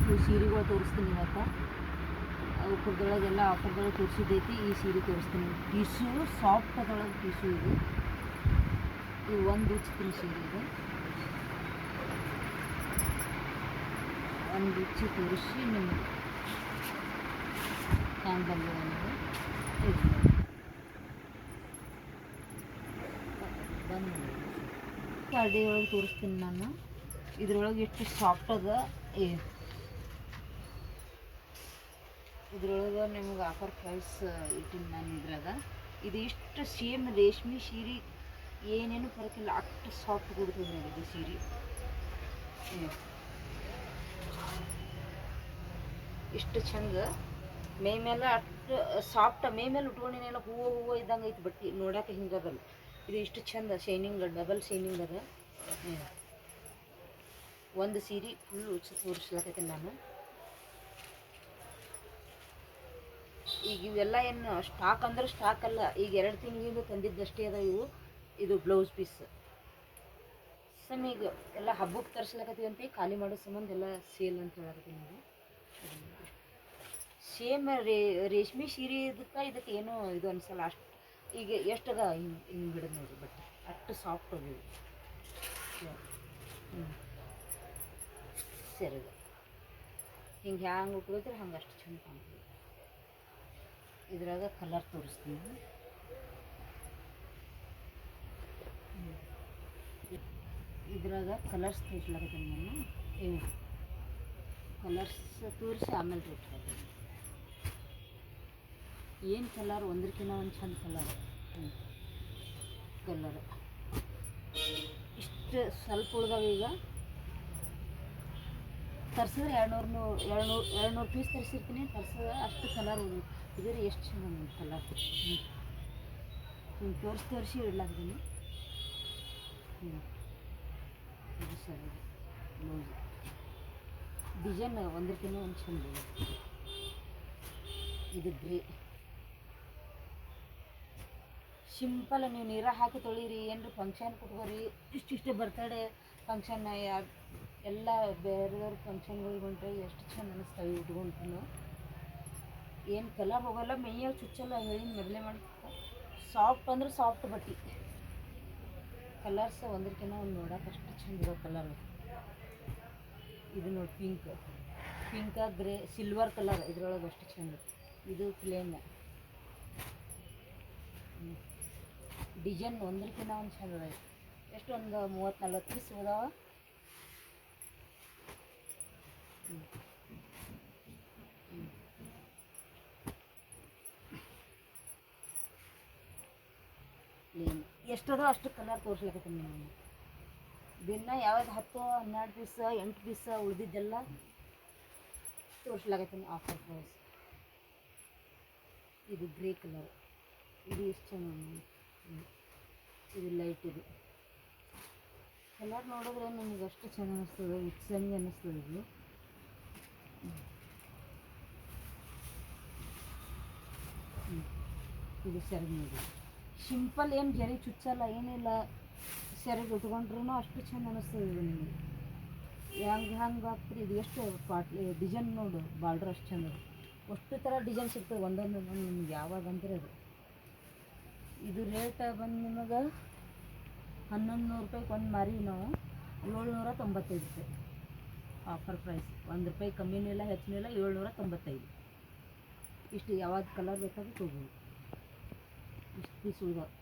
ಇವು ಸೀರೆಗಳು ತೋರಿಸ್ತೀನಿ ಇವತ್ತು. ಆಫರ್ದೊಳಗೆಲ್ಲ ಆಫರ್ದೊಳಗೆ ತೋರಿಸಿದ್ದೈತಿ. ಈ ಸೀರೆ ತೋರಿಸ್ತೀನಿ. ಟಿಶ್ಯೂ ಸಾಫ್ಟ್ ಅದೊಳಗೆ ಟಿಶ್ಯೂ ಇದು. ಇದು ಒಂದು ಚಿಕನ್ ಸೀರೆ ಇದೆ. ಒಂದು ರುಚಿ ತೋರಿಸಿ ನಿಮಗೆ ಹ್ಯಾಂಗೆ ಬಂದಿದೆ ಅನ್ನೋದು ಬಂದು ಅಡಿ ಒಳಗೆ ತೋರಿಸ್ತೀನಿ ನಾನು. ಇದ್ರೊಳಗೆ ಎಷ್ಟು ಸಾಫ್ಟ್ ಅದ. ಇದ್ರೊಳಗೆ ನಿಮ್ಗೆ ಆಫರ್ ಪ್ರೈಸ್ ಇಟ್ಟಿನಿ ನಾನು ಇದ್ರಾಗ. ಇದು ಇಷ್ಟು ಸೇಮ್ ರೇಷ್ಮೆ ಸೀರೆ ಏನೇನು ಫರಕಿಲ್ಲ, ಅಷ್ಟು ಸಾಫ್ಟ್ ಕೊಡ್ತದೆ ನೋಡಿ ಇದು ಸೀರೆ. ಇಷ್ಟು ಚಂದ ಮೇ ಮೇಲೆ ಅಷ್ಟು ಸಾಫ್ಟ್. ಮೇ ಮೇಲೆ ಉಟ್ಕೊಂಡಿನೆಲ್ಲ ಹೂವು ಇದ್ದಂಗೆ ಐತಿ ಬಟ್ಟೆ ನೋಡೋಕೆ ಹಿಂಗದಲ್ಲ. ಇದು ಇಷ್ಟು ಚಂದ ಶೈನಿಂಗ್, ಡಬಲ್ ಶೈನಿಂಗ್ ಅದ. ಒಂದು ಸೀರೆ ಫುಲ್ ತೋರಿಸ್ಲಕತ್ತೀನಿ ನಾನು. ಈಗ ಇವೆಲ್ಲ ಏನು ಸ್ಟಾಕ್ ಅಂದ್ರೆ ಸ್ಟಾಕ್ ಅಲ್ಲ, ಈಗ 2 ತಿಂಗಳಿಂದ ತಂದಿದ್ದಷ್ಟೇ ಅದ ಇವು. ಇದು ಬ್ಲೌಸ್ ಪೀಸ್ ಸಮ್ ಈಗ ಎಲ್ಲ ಹಬ್ಬಕ್ಕೆ ತರಿಸ್ಲಕತ್ತೀವಿ ಅಂತ ಖಾಲಿ ಮಾಡೋ ಸಂಬಂಧ ಎಲ್ಲ ಸೇಲ್ ಅಂತ ಹೇಳಕತ್ತೀನಿ ನೋಡಿ. ಸೇಮ್ ರೇಷ್ಮೆ ಸೀರೆ ಇದಕ್ಕೆ ಏನೋ ಇದು ಅನ್ಸಲ್ಲ ಅಷ್ಟು. ಈಗ ಎಷ್ಟದ ಹಿಂಗೆ ಬಿಡೋದು ನೋಡಿ ಬಟ್ಟೆ ಅಷ್ಟು ಸಾಫ್ಟ್ ಹೋಗಿವೆ. ಸೆರಗು ಹಿಂಗೆ ಹ್ಯಾಂಗೆ ಉಟ್ಕೋದ್ರೆ ಹಂಗೆ ಅಷ್ಟು ಚಂದ ಕಾಣ್ತದೆ. ಇದ್ರಾಗ ಕಲರ್ ತೋರಿಸ್ತೀನಿ. ಇದ್ರಾಗ ಕಲರ್ಸ್ ತೋರಿಸ್ಲಾಕತ್ತೀನಿ ನಾನು. ಇವು ಕಲರ್ಸ್ ತೋರಿಸಿ ಆಮೇಲೆ ತೋರಿಸ್ಲಾಕತ್ತೀನಿ. ಏನು ಕಲರ್ ಒಂದಕ್ಕಿಂತ ಒಂದು ಚಂದ ಕಲರ್ ಇಷ್ಟು ಸ್ವಲ್ಪ ಉಳ್ದಾವೆ. ಈಗ ತರ್ಸಿದ್ರೆ 200 ಪೀಸ್ ತರಿಸಿರ್ತೀನಿ. ತರ್ಸಿದ್ರೆ ಅಷ್ಟು ಕಲರ್ ಇದ್ರೆ ಎಷ್ಟು ಚಂದ ಕಲರ್ ಹಿಂಗೆ ತೋರಿಸಿ ಇಡ್ಲಾಕ್ತೀನಿ. ಇದು ಸರಿ ಬ್ಲೌಸ್ ಡಿಸೈನ್ ಒಂದಕ್ಕಿಂತ ಒಂದು ಚಂದ. ಇದು ಗ್ರೇ ಸಿಂಪಲ್. ನೀವು ನೀರ ಹಾಕಿ ತೊಳೀರಿ, ಏನರ ಫಂಕ್ಷನ್ ಕೊಟ್ಕೋರಿ. ಇಷ್ಟಿಷ್ಟೇ ಬರ್ತಡೇ ಫಂಕ್ಷನ್ ಎಲ್ಲ ಬೇರೆ ಬೇರೆ ಫಂಕ್ಷನ್ಗಳಿಗೆ ಹೊಂಟ್ರೆ ಎಷ್ಟು ಚಂದ ಅನ್ನಿಸ್ತವೆ ಉಟ್ಕೊಂಡು. ಏನು ಕಲರ್ ಹೋಗಲ್ಲ, ಮೈಯಾಗ ಚುಚ್ಚಲ್ಲ. ಹೇಳಿ ಮೊದಲೇ ಮಾಡಿ ಸಾಫ್ಟ್ ಅಂದ್ರೆ ಸಾಫ್ಟ್ ಬಟ್ಟೆ. ಕಲರ್ಸ್ ಒಂದಕ್ಕಿಂತ ಒಂದು ನೋಡೋಕೆ ಅಷ್ಟು ಚಂದ ಇರೋ ಕಲರ್. ಇದು ನೋಡಿ ಪಿಂಕ ಗ್ರೇ ಸಿಲ್ವರ್ ಕಲರ್ ಇದ್ರೊಳಗೆ ಅಷ್ಟು ಚಂದ. ಇದು ಪ್ಲೇನ್ ಡಿಸೈನ್ ಒಂದಕ್ಕಿಂತ ಒಂದು ಚಂದ ಅದ. ಎಷ್ಟು ಒಂದು 30-40 ಪೀಸ್ ಹೋದಾವ. ಪ್ಲೇನ್ ಎಷ್ಟದೋ ಅಷ್ಟು ಕಲರ್ ತೋರಿಸ್ಲಿಕ್ಕತ್ತೀನಿ ನಾನು. ದಿನ ಯಾವ್ದು 10-12 ಪೀಸ್ 8 ಪೀಸ್ ಉಳಿದಿದ್ದೆಲ್ಲ ತೋರಿಸ್ಲಾಕತ್ತೀನಿ ಆಫರ್ ಪ್ರೈಸ್. ಇದು ಗ್ರೇ ಕಲರ್. ಇದು ಎಷ್ಟು ಚೆನ್ನಾಗಿ. ಇದು ಲೈಟ್. ಇದು ಕಲರ್ ನೋಡಿದ್ರೆ ನಿಮಗೆ ಅಷ್ಟು ಚೆನ್ನಾಗಿ ಅನ್ನಿಸ್ತದೆ, ಇಚ್ಚಂಗೆ ಅನ್ನಿಸ್ತದೆ. ಇದು ಸೆರಗು ನೋಡಿ. ಸಿಂಪಲ್, ಏನು ಜರಿ ಚುಚ್ಚಲ್ಲ, ಏನಿಲ್ಲ. ಸೆರಗು ಉಟ್ಕೊಂಡ್ರೂ ಅಷ್ಟು ಚಂದ ಅನ್ನಿಸ್ತದೆ. ಇದು ನಿಮಗೆ ಹಂಗೆ ಆಗ್ತದೆ. ಇದು ಎಷ್ಟು ಡಿಸೈನ್ ನೋಡು, ಬಾರ್ಡ್ರ್ ಅಷ್ಟು ಚಂದ. ಅಷ್ಟು ಥರ ಡಿಸೈನ್ ಸಿಗ್ತದೆ ಒಂದೊಂದು ನಿಮ್ಗೆ ಯಾವಾಗ ಅಂದ್ರೆ ಅದು. ಇದು ರೇಟ್ ಬಂದು ನಿಮಗೆ 1100 ರೂಪಾಯಿಗೆ ಒಂದು ಮಾರಿ ನಾವು 795 ರೂಪಾಯಿ ಆಫರ್ ಪ್ರೈಸ್. 1 ರೂಪಾಯಿ ಕಮ್ಮಿನೂ ಇಲ್ಲ ಹೆಚ್ಚಿನೂ ಇಲ್ಲ, 795. ಇಷ್ಟು ಯಾವ್ದು ಕಲರ್ ಬೇಕಾದ್ರೂ ತೊಗೊಬೋದು. ಇಷ್ಟು ಪೀಸ್ ಉಳಿದಾವೆ.